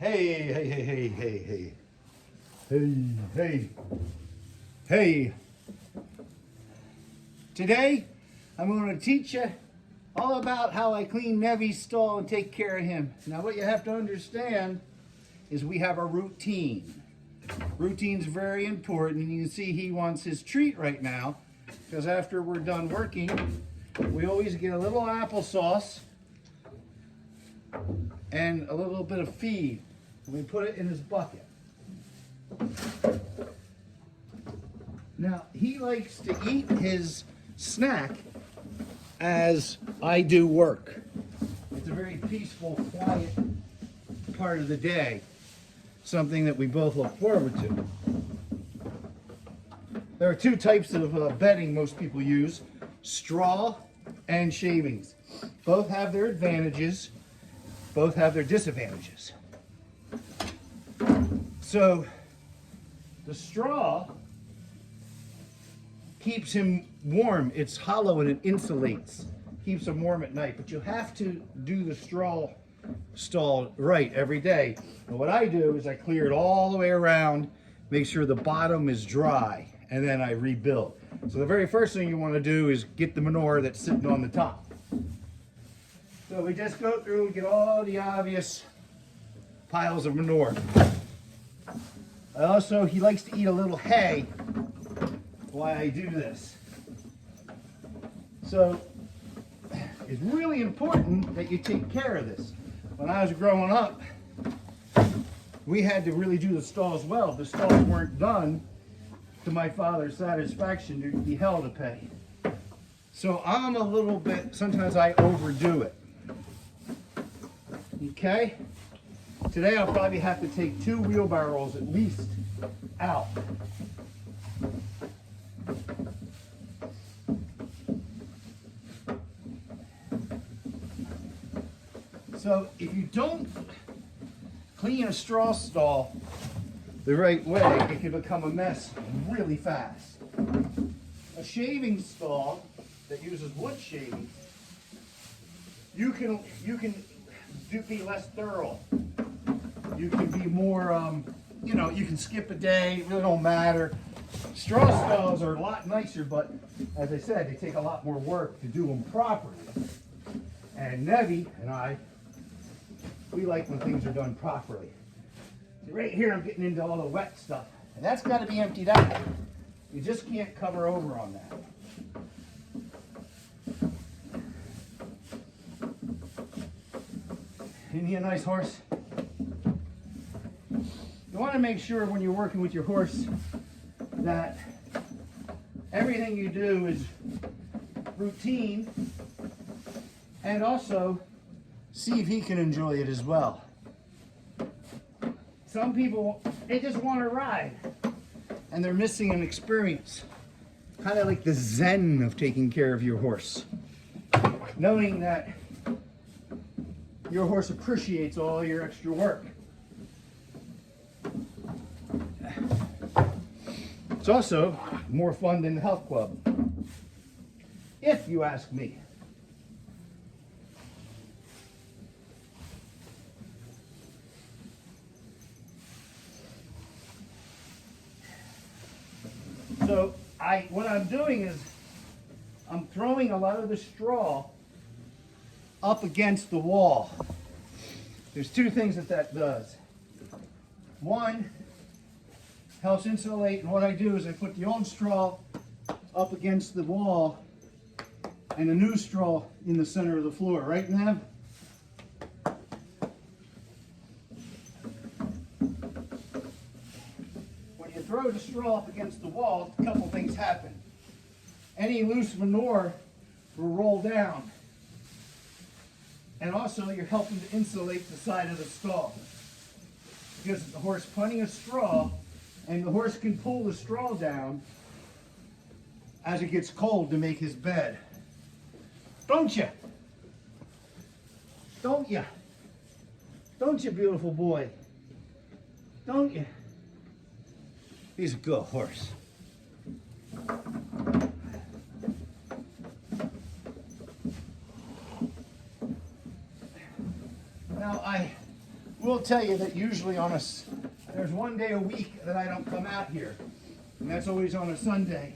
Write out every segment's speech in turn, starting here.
Hey, hey, hey, hey, hey, hey. Hey, hey, hey. Today, I'm going to teach you all about how I clean Nevi's stall and take care of him. Now, what you have to understand is we have a routine. Routine's very important, and you can see he wants his treat right now, because after we're done working, we always get a little applesauce and a little bit of feed. We put it in his bucket. Now, he likes to eat his snack as I do work. It's a very peaceful, quiet part of the day. Something that we both look forward to. There are two types of bedding most people use: straw and shavings. Both have their advantages, both have their disadvantages. So the straw keeps him warm. It's hollow and it insulates, keeps him warm at night. But you have to do the straw stall right every day. And what I do is I clear it all the way around, make sure the bottom is dry, and then I rebuild. So the very first thing you want to do is get the manure that's sitting on the top. So we just go through and get all the obvious piles of manure. Also, he likes to eat a little hay while I do this. So it's really important that you take care of this. When I was growing up, we had to really do the stalls well. If the stalls weren't done to my father's satisfaction, there'd be hell to pay. So I'm a little bit, sometimes I overdo it. Okay? Today I'll probably have to take 2 wheelbarrows at least out. So if you don't clean a straw stall the right way, it can become a mess really fast. A shaving stall that uses wood shavings, you can be less thorough. You can be more, you can skip a day, it really don't matter. Straw stalls are a lot nicer, but as I said, they take a lot more work to do them properly. And Nevi and I, we like when things are done properly. See, right here I'm getting into all the wet stuff, and that's got to be emptied out. You just can't cover over on that. Isn't he a nice horse? You want to make sure when you're working with your horse that everything you do is routine, and also see if he can enjoy it as well. Some people, they just want to ride, and they're missing an experience. Kind of like the zen of taking care of your horse. Knowing that your horse appreciates all your extra work. It's also more fun than the health club, if you ask me. So what I'm doing is I'm throwing a lot of the straw up against the wall. There's 2 things that does. One, helps insulate, and what I do is I put the old straw up against the wall and the new straw in the center of the floor. Right, Nev? When you throw the straw up against the wall, a couple things happen. Any loose manure will roll down. And also, you're helping to insulate the side of the stall. Gives the horse plenty of straw, and the horse can pull the straw down as it gets cold to make his bed. Don't you? Don't you? Don't you, beautiful boy? Don't you? He's a good horse. Now will tell you that usually there's one day a week that I don't come out here, and that's always on a Sunday.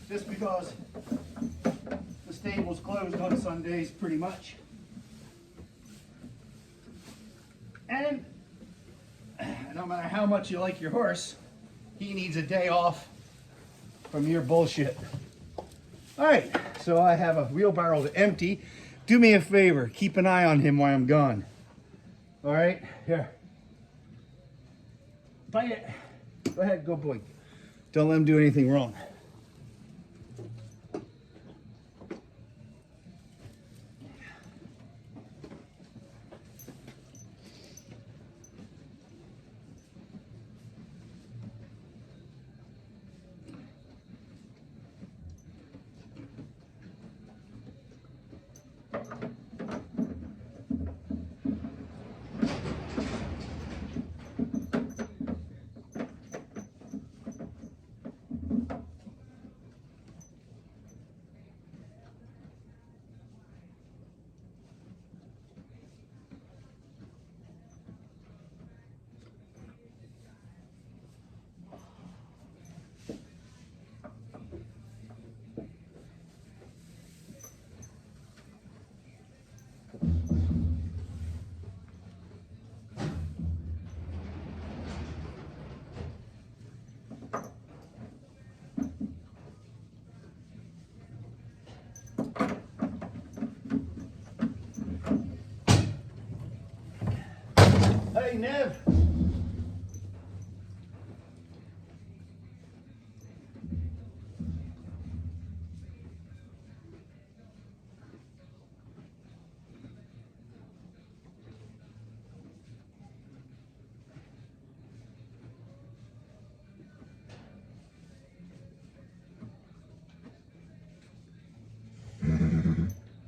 Just because the stable's closed on Sundays pretty much. And no matter how much you like your horse, he needs a day off from your bullshit. All right, so I have a wheelbarrow to empty. Do me a favor, keep an eye on him while I'm gone. All right, here. Bite it. Go ahead, go boy. Don't let him do anything wrong. Hey, Nev.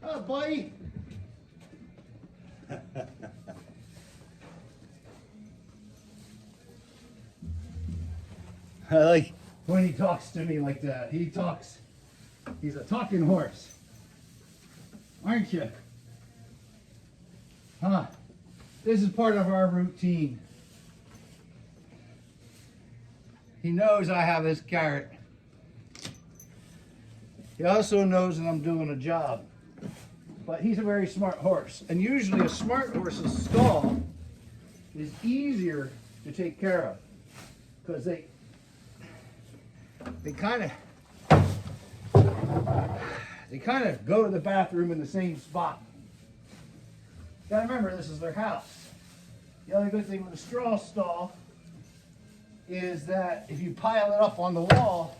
Oh, buddy. I like when he talks to me like that. He's a talking horse. Aren't you? Huh? This is part of our routine. He knows I have this carrot. He also knows that I'm doing a job. But he's a very smart horse. And usually a smart horse's stall is easier to take care of. Because they kind of go to the bathroom in the same spot. You gotta remember, this is their house. The other good thing with a straw stall is that if you pile it up on the wall,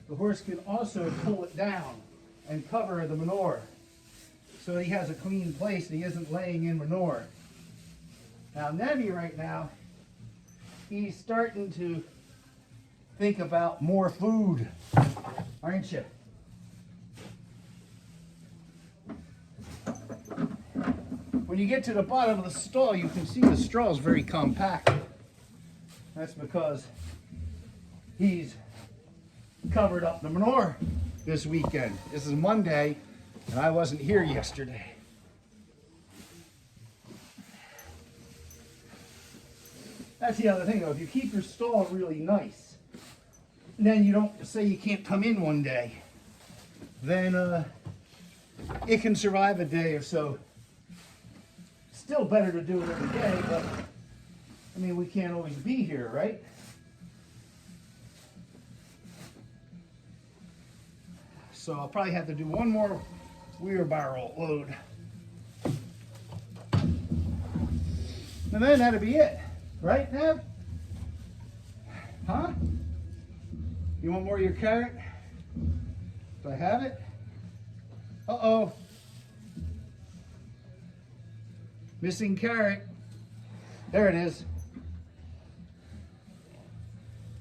the horse can also pull it down and cover the manure. So he has a clean place and he isn't laying in manure. Now Nevi right now, he's starting to think about more food, aren't you? When you get to the bottom of the stall, you can see the straw is very compact. That's because he's covered up the manure this weekend. This is Monday, and I wasn't here yesterday. That's the other thing, though. If you keep your stall really nice, then you don't say you can't come in one day, then it can survive a day or so. Still better to do it every day, but I mean, we can't always be here, right? So I'll probably have to do one more wheelbarrow load. And then that'll be it. Right, Nev? Huh? You want more of your carrot? Do I have it? Uh-oh. Missing carrot. There it is.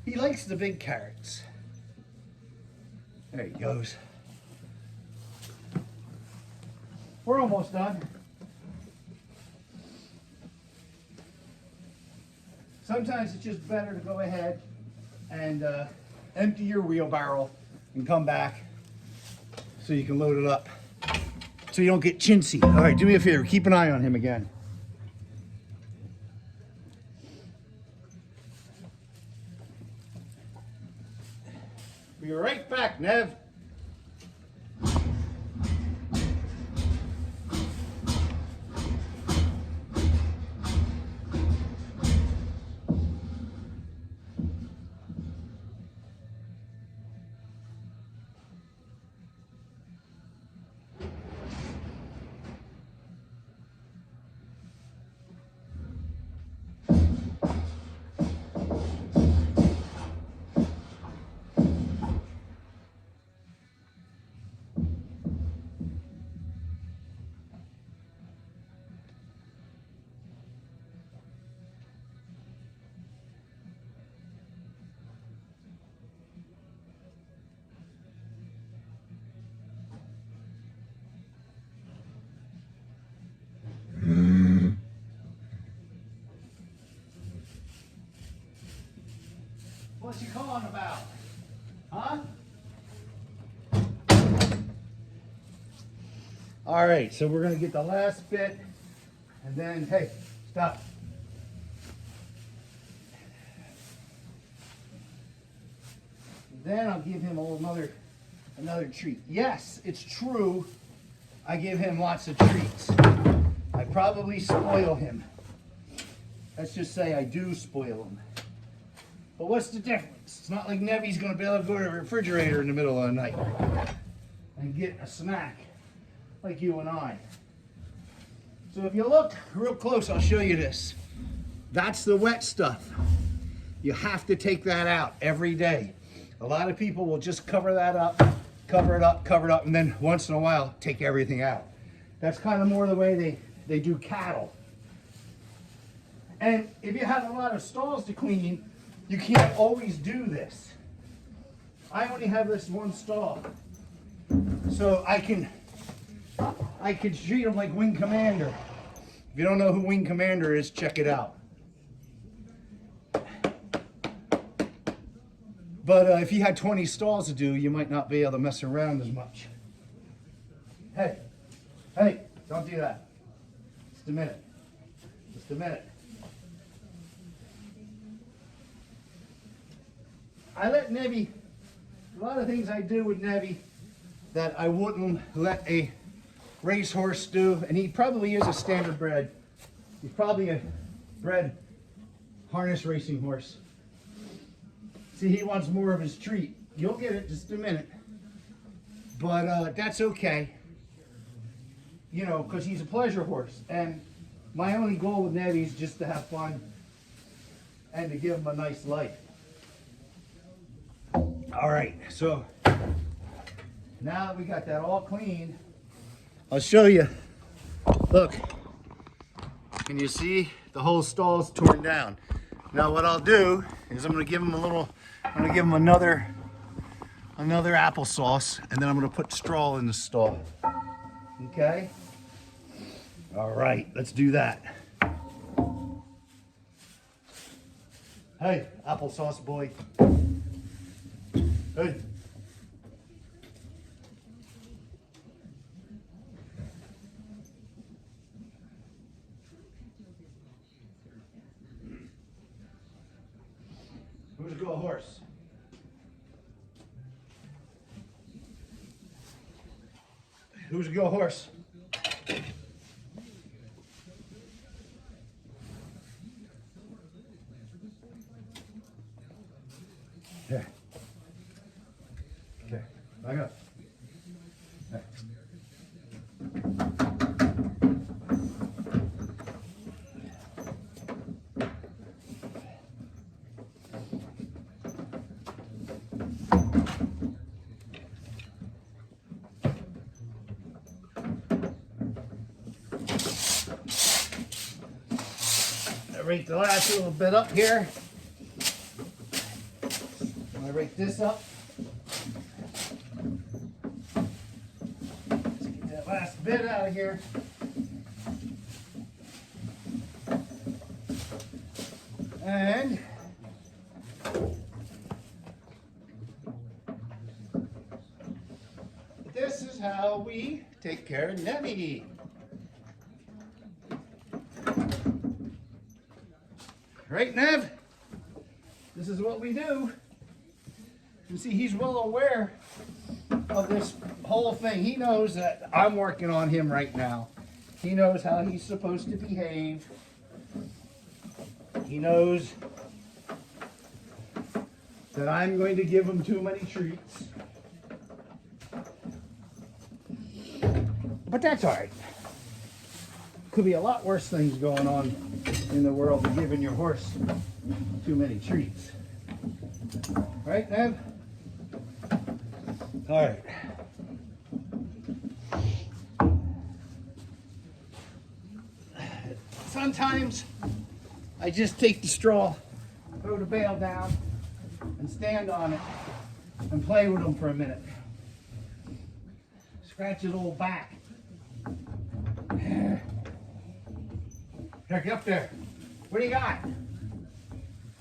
He likes the big carrots. There he goes. We're almost done. Sometimes it's just better to go ahead and empty your wheelbarrow and come back so you can load it up so you don't get chintzy. All right, do me a favor, keep an eye on him again. Be right back, Nev. What you calling about? Huh? All right, so we're gonna get the last bit, and then, hey, stop. Then I'll give him another treat. Yes, it's true, I give him lots of treats. I probably spoil him. Let's just say I do spoil him. But what's the difference? It's not like Nevi's gonna be able to go to the refrigerator in the middle of the night and get a snack like you and I. So if you look real close, I'll show you this. That's the wet stuff. You have to take that out every day. A lot of people will just cover that up, cover it up, and then once in a while, take everything out. That's kind of more the way they do cattle. And if you have a lot of stalls to clean, you can't always do this. I only have this one stall. So I can treat them like Wing Commander. If you don't know who Wing Commander is, check it out. But if you had 20 stalls to do, you might not be able to mess around as much. Hey, don't do that. Just a minute. Just a minute. I let Nevi, a lot of things I do with Nevi that I wouldn't let a racehorse do, and he probably is a standard bred. He's probably a bred harness racing horse. See, he wants more of his treat. You'll get it just a minute. But that's okay. You know, because he's a pleasure horse. And my only goal with Nevi is just to have fun and to give him a nice life. All right, so now that we got that all clean, I'll show you. Look, can you see the whole stall's torn down? Now what I'll do is I'm gonna give him another applesauce, and then I'm gonna put straw in the stall. Okay? All right, let's do that. Hey, applesauce boy. Hey. Who's a good horse? Who's a good horse? Here. Okay, back up. Hey. I rake the last little bit up here. I'm gonna rake this up. Let's get that last bit out of here. And this is how we take care of Nevi. Right, Nev? This is what we do. And see, he's well aware of this whole thing. He knows that I'm working on him right now. He knows how he's supposed to behave. He knows that I'm going to give him too many treats. But that's all right. Could be a lot worse things going on in the world than giving your horse too many treats. Right, Nev? All right. Sometimes I just take the straw, throw the bale down, and stand on it and play with them for a minute. Scratch his little back. Here, get up there. What do you got?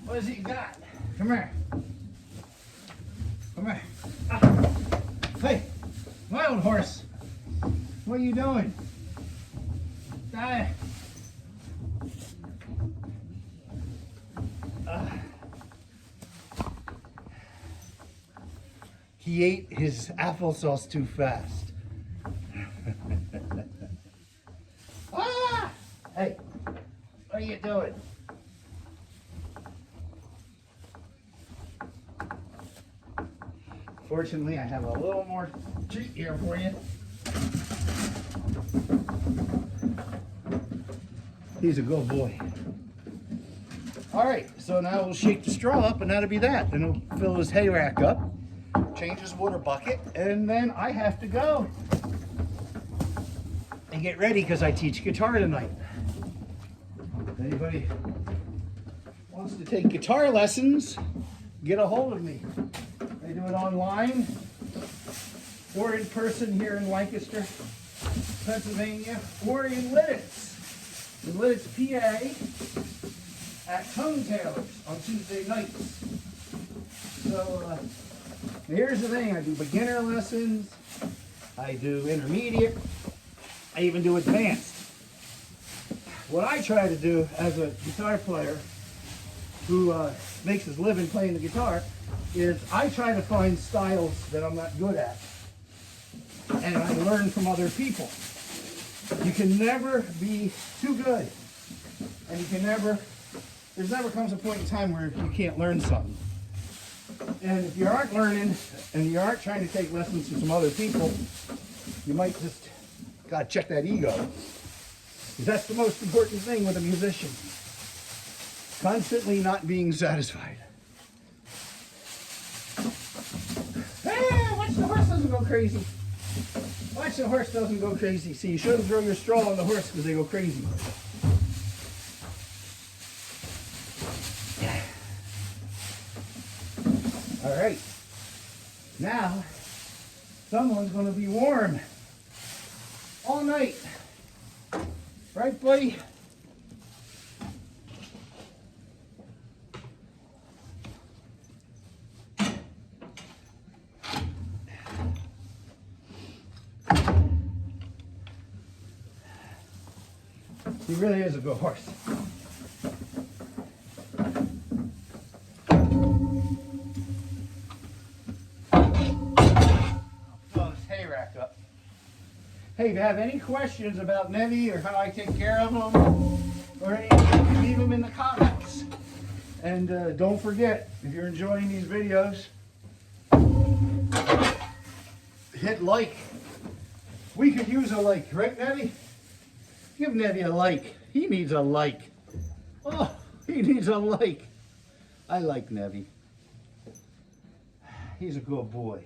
What is it you got? Come here. Come here. Ah. Hey, my old horse. What are you doing? He ate his applesauce too fast. Ah! Hey, what are you doing? Fortunately, I have a little more treat here for you. He's a good boy. All right, so now we'll shake the straw up, and that'll be that. Then he'll fill his hay rack up, change his water bucket, and then I have to go and get ready because I teach guitar tonight. If anybody wants to take guitar lessons, get a hold of me. I do it online or in person here in Lancaster, Pennsylvania, or in Lidditz, PA, at Tone Tailors on Tuesday nights. So here's the thing, I do beginner lessons, I do intermediate, I even do advanced. What I try to do as a guitar player who makes his living playing the guitar is I try to find styles that I'm not good at, and I learn from other people. You can never be too good, and there's never comes a point in time where you can't learn something. And if you aren't learning and you aren't trying to take lessons from some other people, you might just gotta check that ego. Because that's the most important thing with a musician. Constantly not being satisfied. Hey, watch the horse doesn't go crazy. Watch the horse doesn't go crazy. See, you shouldn't throw your straw on the horse because they go crazy. All right. Now, someone's going to be warm all night. Right, buddy? He really is a good horse. Fill this hay rack up. Hey, if you have any questions about Nevi or how I take care of him or anything, leave them in the comments. And don't forget, if you're enjoying these videos, hit like. We could use a like, right, Nevi? Give Nevi a like. He needs a like. Oh, he needs a like. I like Nevi. He's a good boy.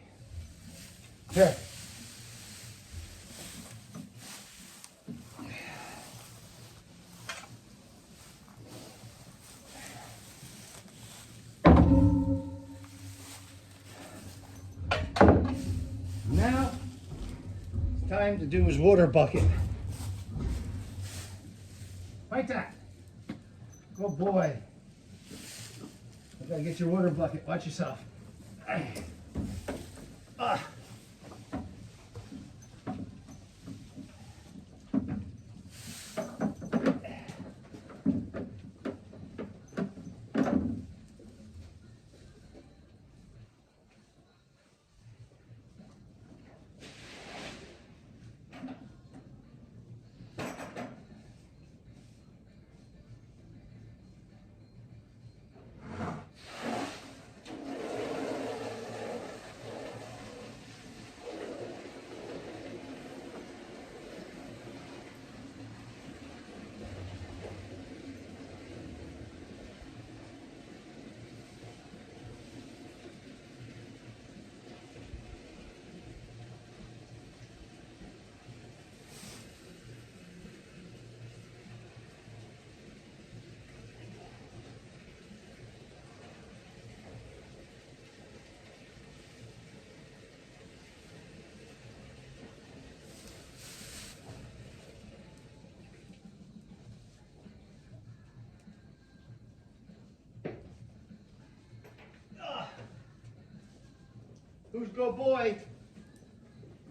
Here. Now, it's time to do his water bucket. Like that. Good boy. You gotta get your water bucket. Watch yourself. Who's good boy?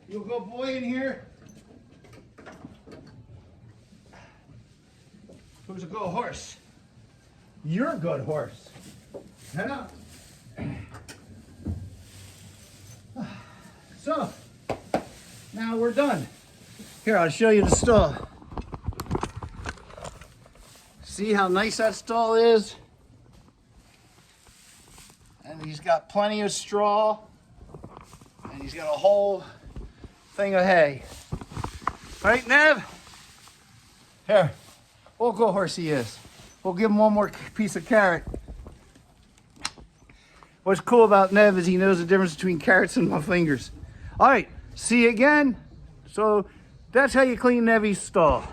You a good boy in here? Who's a good horse? You're a good horse. Head up. So, now we're done. Here, I'll show you the stall. See how nice that stall is? And he's got plenty of straw. And he's got a whole thing of hay. Right, Nev? Here. We'll go horse he is. We'll give him one more piece of carrot. What's cool about Nev is he knows the difference between carrots and my fingers. All right, see you again. So that's how you clean Nevi's stall.